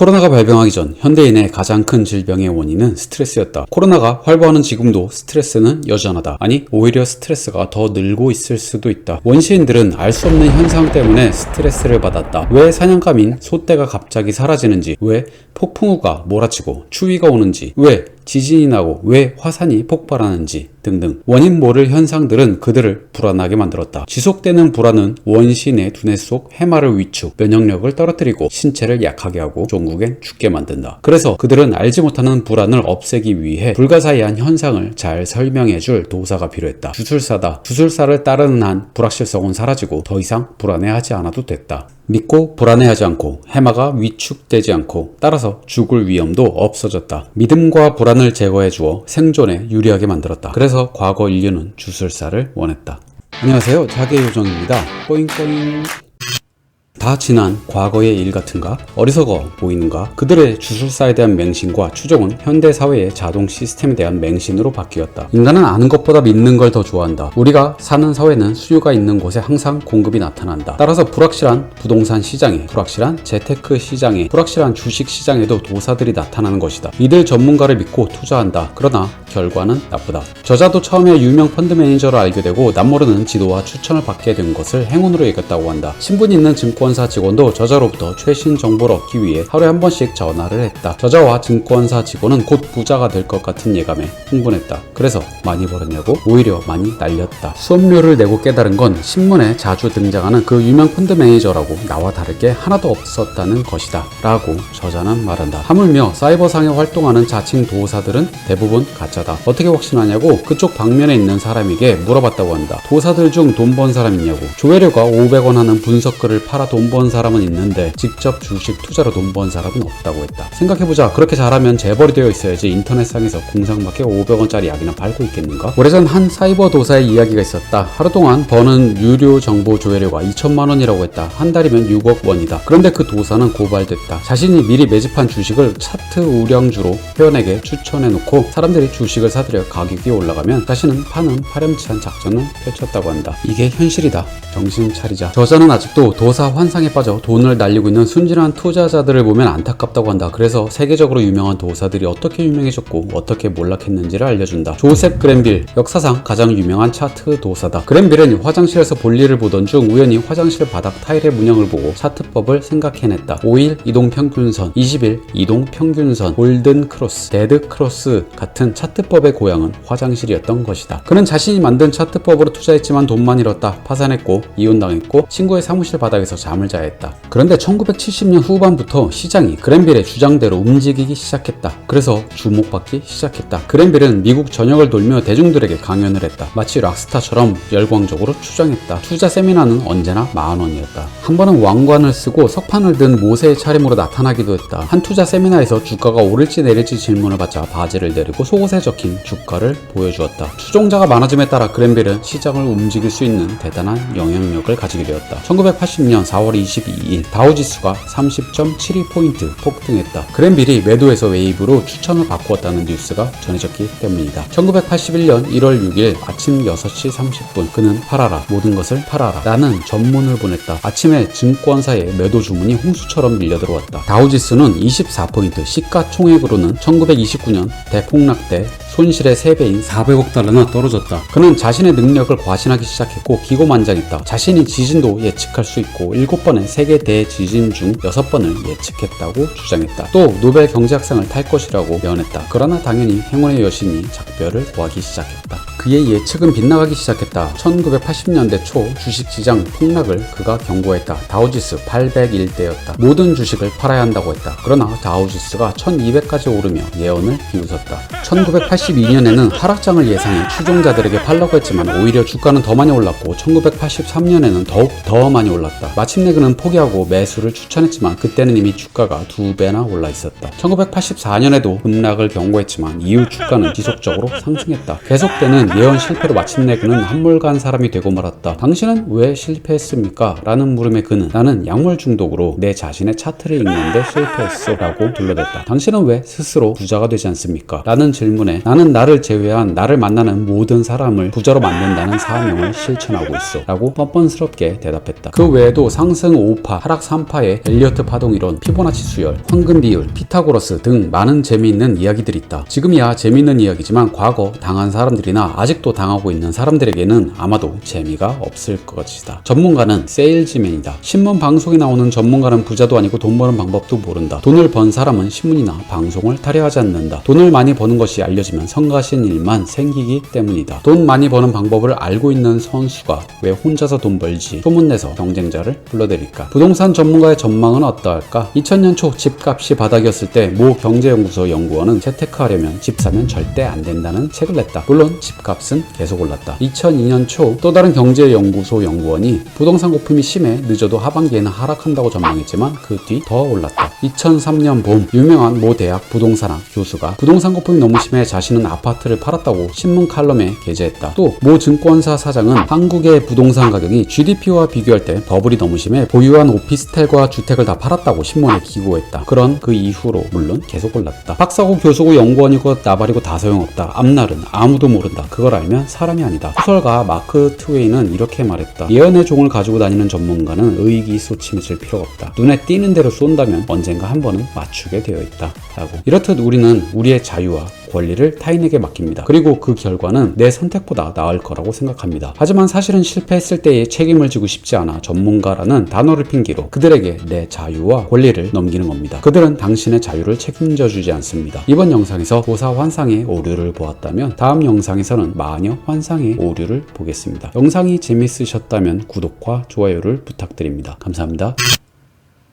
코로나가 발병하기 전 현대인의 가장 큰 질병의 원인은 스트레스였다. 코로나가 활보하는 지금도 스트레스는 여전하다. 아니, 오히려 스트레스가 더 늘고 있을 수도 있다. 원시인들은 알 수 없는 현상 때문에 스트레스를 받았다. 왜 사냥감인 소떼가 갑자기 사라지는지, 왜 폭풍우가 몰아치고 추위가 오는지, 왜 지진이 나고 왜 화산이 폭발하는지 등등 원인 모를 현상들은 그들을 불안하게 만들었다. 지속되는 불안은 원시인의 두뇌 속 해마를 위축, 면역력을 떨어뜨리고 신체를 약하게 하고 종국엔 죽게 만든다. 그래서 그들은 알지 못하는 불안을 없애기 위해 불가사의한 현상을 잘 설명해줄 도사가 필요했다. 주술사다. 주술사를 따르는 한 불확실성은 사라지고 더 이상 불안해하지 않아도 됐다. 믿고 불안해하지 않고 해마가 위축되지 않고 따라서 죽을 위험도 없어졌다. 믿음과 불안을 제거해 주어 생존에 유리하게 만들었다. 그래서 과거 인류는 주술사를 원했다. 안녕하세요, 자개요정입니다. 꼬잉꼬잉. 다 지난 과거의 일 같은가? 어리석어 보이는가? 그들의 주술사에 대한 맹신과 추종은 현대사회의 자동 시스템에 대한 맹신으로 바뀌었다. 인간은 아는 것보다 믿는 걸 더 좋아한다. 우리가 사는 사회는 수요가 있는 곳에 항상 공급이 나타난다. 따라서 불확실한 부동산 시장에, 불확실한 재테크 시장에, 불확실한 주식 시장에도 도사들이 나타나는 것이다. 이들 전문가를 믿고 투자한다. 그러나 결과는 나쁘다. 저자도 처음에 유명 펀드 매니저를 알게 되고 남모르는 지도와 추천을 받게 된 것을 행운으로 여겼다고 한다. 신분 있는 증권사 직원도 저자로부터 최신 정보를 얻기 위해 하루에 한 번씩 전화를 했다. 저자와 증권사 직원은 곧 부자가 될 것 같은 예감에 흥분했다. 그래서 많이 벌었냐고? 오히려 많이 날렸다. 수업료를 내고 깨달은 건 신문에 자주 등장하는 그 유명 펀드 매니저라고 나와 다르게 하나도 없었다는 것이다 라고 저자는 말한다. 하물며 사이버상에 활동하는 자칭 도사들은 대부분 가짜다. 어떻게 확신하냐고 그쪽 방면에 있는 사람에게 물어봤다고 한다. 도사들 중 돈 번 사람 있냐고. 조회료가 500원 하는 분석글을 팔아 돈 번 사람은 있는데 직접 주식 투자로 돈 번 사람은 없다고 했다. 생각해보자. 그렇게 잘하면 재벌이 되어 있어야지 인터넷상에서 공상밖에 500원짜리 약이나 팔고 있겠는가? 오래전 한 사이버 도사의 이야기가 있었다. 하루 동안 버는 유료 정보 조회료가 2천만 원이라고 했다. 한 달이면 6억 원이다. 그런데 그 도사는 고발됐다. 자신이 미리 매집한 주식을 차트 우량주로 회원에게 추천해놓고 사람들이 주식을 사들여 가격이 올라가면 자신은 파는 파렴치한 작전을 펼쳤다고 한다. 이게 현실이다. 정신 차리자. 저자는 아직도 도사 환상에 빠져 돈을 날리고 있는 순진한 투자자들을 보면 안타깝다고 한다. 그래서 세계적으로 유명한 도사들이 어떻게 유명해졌고 어떻게 몰락했는지를 알려준다. 조셉 그랜빌, 역사상 가장 유명한 차트 도사다. 그랜빌은 화장실에서 볼일을 보던 중 우연히 화장실 바닥 타일의 문양을 보고 차트법을 생각해냈다. 5일 이동평균선, 20일 이동평균선, 골든 크로스, 데드 크로스 같은 차트법의 고향은 화장실이었던 것이다. 그는 자신이 만든 차트법으로 투자했지만 돈만 잃었다. 파산했고 이혼당했고 친구의 사무실 바닥에서 잠을 자야 했다. 그런데 1970년 후반부터 시장이 그랜빌의 주장대로 움직이기 시작했다. 그래서 주목받기 시작했다. 그랜빌은 미국 전역을 돌며 대중들에게 강연을 했다. 마치 락스타처럼 열광적으로 추정했다. 투자 세미나는 언제나 10,000원이었다. 한 번은 왕관을 쓰고 석판을 든 모세의 차림으로 나타나기도 했다. 한 투자 세미나에서 주가가 오를지 내릴지 질문을 받자 바지를 내리고 속옷에 적힌 주가를 보여주었다. 추종자가 많아짐에 따라 그랜빌은 시장을 움직일 수 있는 대단한 영향력을 가지게 되었다. 1980년 4월 22일 다우지수가 30.72포인트 폭등했다. 그랜빌이 매도에서 웨이브로 추천을 바꾸었다는 뉴스가 전해졌기 때문이다. 1981년 1월 6일 아침 6시 30분 그는 팔아라, 모든 것을 팔아라 라는 전문을 보냈다. 아침에 증권사의 매도 주문이 홍수처럼 밀려들어왔다. 다우지수는 24포인트, 시가총액으로는 1929년 대폭락 때 손실의 3배인 400억 달러나 떨어졌다. 그는 자신의 능력을 과신하기 시작했고 기고만장했다. 자신이 지진도 예측할 수 있고 7번의 세계 대지진 중 6번을 예측했다고 주장했다. 또 노벨 경제학상을 탈 것이라고 예언했다. 그러나 당연히 행운의 여신이 작별을 구하기 시작했다. 그의 예측은 빗나가기 시작했다. 1980년대 초 주식시장 폭락을 그가 경고했다. 다우지수 801대였다. 모든 주식을 팔아야 한다고 했다. 그러나 다우지수가 1200까지 오르며 예언을 비웃었다. 1982년에는 하락장을 예상해 추종자들에게 팔라고 했지만 오히려 주가는 더 많이 올랐고 1983년에는 더욱 더 많이 올랐다. 마침내 그는 포기하고 매수를 추천했지만 그때는 이미 주가가 2배나 올라 있었다. 1984년에도 급락을 경고했지만 이후 주가는 지속적으로 상승했다. 계속되는 예언 실패로 마침내 그는 한물간 사람이 되고 말았다. 당신은 왜 실패했습니까? 라는 물음에 그는 나는 약물 중독으로 내 자신의 차트를 읽는데 실패했어 라고 둘러댔다. 당신은 왜 스스로 부자가 되지 않습니까? 라는 질문에 나는 나를 제외한 나를 만나는 모든 사람을 부자로 만든다는 사명을 실천하고 있어 라고 뻔뻔스럽게 대답했다. 그 외에도 상승 5파, 하락 3파의 엘리어트 파동 이론, 피보나치 수열, 황금 비율, 피타고라스 등 많은 재미있는 이야기들이 있다. 지금이야 재미있는 이야기지만 과거 당한 사람들이나 아직도 당하고 있는 사람들에게는 아마도 재미가 없을 것이다. 전문가는 세일즈맨이다. 신문 방송에 나오는 전문가는 부자도 아니고 돈 버는 방법도 모른다. 돈을 번 사람은 신문이나 방송을 타려하지 않는다. 돈을 많이 버는 것이 알려지면 성가신 일만 생기기 때문이다. 돈 많이 버는 방법을 알고 있는 선수가 왜 혼자서 돈 벌지 소문내서 경쟁자를 불러들일까? 부동산 전문가의 전망은 어떠할까? 2000년 초 집값이 바닥이었을 때 모 경제연구소 연구원은 재테크하려면 집 사면 절대 안 된다는 책을 냈다. 물론 집값은 계속 올랐다. 2002년 초 또 다른 경제연구소 연구원이 부동산 고품이 심해 늦어도 하반기에는 하락한다고 전망했지만 그 뒤 더 올랐다. 2003년 봄 유명한 모 대학 부동산학 교수가 부동산 고품이 너무 심해 자신은 아파트를 팔았다고 신문 칼럼에 게재했다. 또 모 증권사 사장은 한국의 부동산 가격이 GDP와 비교할 때 버블이 너무 심해 보유한 오피스텔과 주택을 다 팔았다고 신문에 기고했다. 그런 그 이후로 물론 계속 올랐다. 박사고 교수고 연구원이고 나발이고 다 소용없다. 앞날은 아무도 모른다. 그걸 알면 사람이 아니다. 소설가 마크 트웨이는 이렇게 말했다. 예언의 종을 가지고 다니는 전문가는 의기소침해질 필요가 없다. 눈에 띄는 대로 쏜다면 언젠가 한 번은 맞추게 되어 있다. 라고. 이렇듯 우리는 우리의 자유와 권리를 타인에게 맡깁니다. 그리고 그 결과는 내 선택보다 나을 거라고 생각합니다. 하지만 사실은 실패했을 때의 책임을 지고 싶지 않아 전문가라는 단어를 핑계로 그들에게 내 자유와 권리를 넘기는 겁니다. 그들은 당신의 자유를 책임져 주지 않습니다. 이번 영상에서 보사 환상의 오류를 보았다면 다음 영상에서는 마녀 환상의 오류를 보겠습니다. 영상이 재밌으셨다면 구독과 좋아요를 부탁드립니다. 감사합니다.